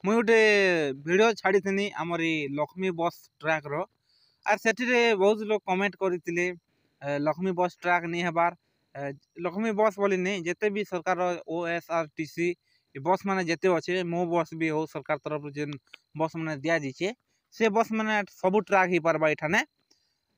मुई गोटे वीडियो छाड़ी आमर लक्ष्मी बस ट्रैक रो आर सेठिरे बहुत लोग कमेंट करते लक्ष्मी बस ट्रैक नहीं हेबार लक्ष्मी बस बोली नहीं जिते भी सरकार OSRTC बस माने जिते अच्छे मो बस भी हो सरकार तरफ जेन बस मैंने दिया जाइए से बस मैंने सब ट्रैक ही पार्बा एठाने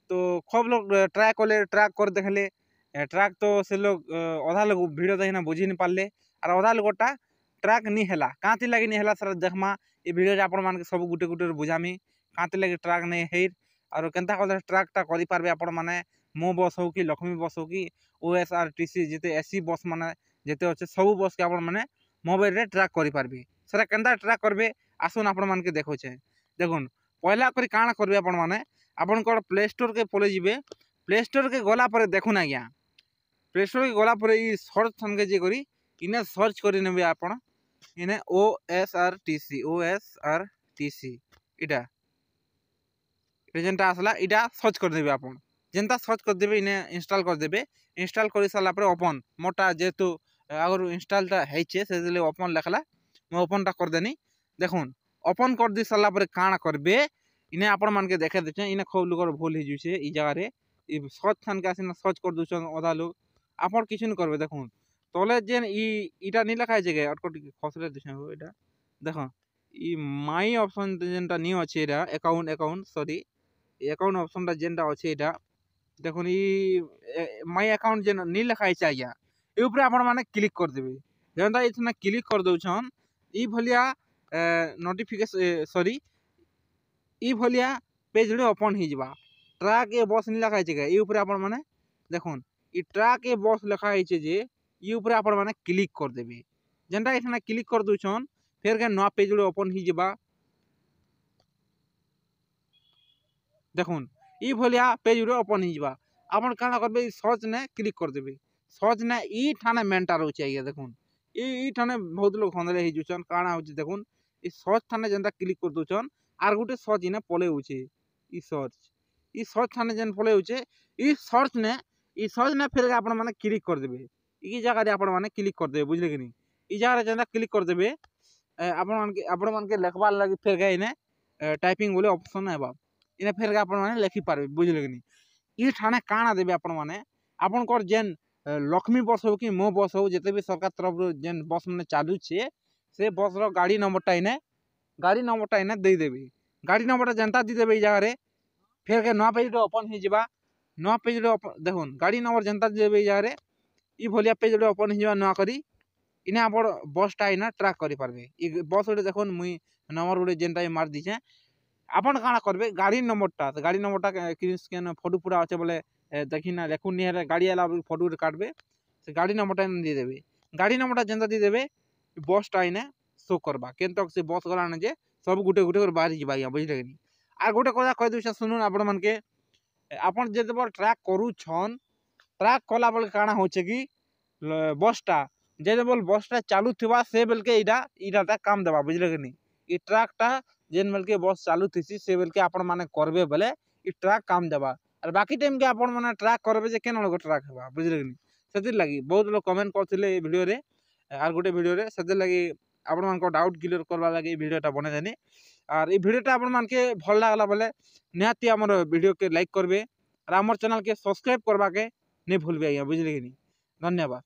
तो खूब लोग ट्राए कले ट्रैक कर देखले ट्रैक तो से लोग अधा लोग भिड़ देखना बुझी नहीं पारे और अधा लोगटा ट्रैक नहीं है कहाँ लगे नहीं है सर देखमा ये भिडियो आपण मान सब गुटे गुटे बुझामी कहाँ लगे ट्रैक नहीं है और केनता कले ट्रैकटा करें आपण मैंने मो बस हो कि लक्ष्मी बस हो कि OSRTC जिते एसी बस माने जिते अच्छे सब बस के आपण मैंने मोबाइल रे ट्रैक करें सर केनता ट्रैक करेंगे आसुन आपण मान के देखोचे देखुन पहला करी काଣା करेंगे आपण मैंने आपण प्ले स्टोर के पलि जीवे प्ले स्टोर के गला पर देखुन आज्ञा प्ले स्टोर के गला पर सर्च थान के जे करी इने सर्च करी नेबे आपण इने OSRTC इटा जेनटा आसला इटा सर्च कर देबे आपण जेनता सर्च कर देबे इने इंस्टॉल कर देबे इंस्टॉल कर साला पर ओपन मोटा जेतु अगर इंस्टॉलटा हेचे से दिले ओपन लिखला मैं ओपनटा कर देनी देखुन ओपन कर दी साला पर काଣା करबे इने आपण मान के देखे देछे इने खूब लोग भूल ही जुछे ई जगह रे ई सर्च थान के आसिना सर्च कर दुछन आधा लोग आपण किछु न करबे देखुन तले जेन इटा नी लिखा है अटको खसले दिछे इटा देखो ई माई ऑप्शन जेनटा नी अछि एरा अकाउंट सॉरी अकाउंट ऑप्शनटा जेनटा अछि एटा देखुन ई माई अकाउंट जेन नी लिखा है आज्ञा ए ऊपर आपण माने क्लिक कर देबे जेनटा इतना क्लिक कर दउछन ई भलिया नोटिफिकेशन सॉरी ई भलिया पेज रे ओपन ही जबा ट्रैक ए बस नी लिखा है ई ऊपर आपण माने देखुन ई ट्रैक ए बस लिखा है जे ई ऊपर आपण माने क्लिक कर देबे जेनटा इतना क्लिक कर दउछन फिर के नवा पेज रे ओपन ही जबा देखुन ई भलिया पेज रे ओपन ही जबा आपण काना करबे सर्च ने क्लिक कर देबे सर्च ने ई ठाने मेंटा रहउछ आइया देखुन ई ठाने बहुत लोग खंदले ही जुछन काना होछ देखुन ई सर्च ठाने जेनटा क्लिक कर दउछन आर गुटे सर्च इने पले होछे ई सर्च ठाने जेन पले होछे ई सर्च ने फिर आपण माने क्लिक कर देबे ई जगह रे आपण माने क्लिक कर देबे बुझले कि नहीं ई जगह रे जेनटा क्लिक कर देबे आपण मान के लिखबार लागि फिर गए इने टाइपिंग बोले ऑप्शन हेबा इने फिर आपण माने लिखि पारबे बुझले कि नहीं ई ठाने काना देबे आपण माने आपण कोर जेन लक्ष्मी बस हो कि मो बस हो जते भी सरकार तरफ जेन बस माने चालू छे से बस रो गाड़ी नंबरटा इने दे देबे गाड़ी नंबरटा जनता दी देबे ई जगह रे फिर के नवा पेज रे ओपन ही जबा नवा पेज रे देखुन गाड़ी नंबर जनता दी देबे ई जगह रे ई भलिया पेज रे ओपन ही जबा नवा करी इने आपण बसटा इना ट्रैक करि पारबे ई बस रे देखुन मुई नंबर उडे जेनटा मार दिछे आपण काना करबे गाड़ी नंबरटा स्कैन फोटो पूरा अच्छे बोले देखिना देखुन नि हेले गाड़ी आला फोटो काटबे से गाड़ी नंबरटा दे देबे गाड़ी नंबरटा जेनता दे देबे बसटा इने शो करबा केनतक से बस गला जे सब गुटे गुटे कर बाहर जिबा बुझले कि आ गोटे कथा कह दूछ सुनुन आपण मन के आपण जेते बार ट्रैक करू छन ट्रैक कला बेल काना होचे कि बसटा जेते बोल बसटा चालू थिबा से बेल के इडाटा काम देबा बुझले कि नहीं ई ट्रैकटा जेन बेल के बस चालू थिसी से बेल के आपण माने करबे बेले ई ट्रैक काम देबा और बाकी टाइम के आपण माने ट्रैक करबे जे केन लोग ट्रैक हेबा बुझले कि नहीं सेतिर लागि बहुत लोग कमेंट करथिले ए वीडियो रे आर गोटे वीडियो रे सेतिर लागि आपण मान को डाउट क्लियर करबा लागि वीडियोटा बने देनी और ये वीडियोटा आपण मान के भल लागला बोले निहाती हमर वीडियो के लाइक करबे और हमर चैनल के सब्सक्राइब करबा के नहीं भूलबे बुझले कि नहीं धन्यवाद।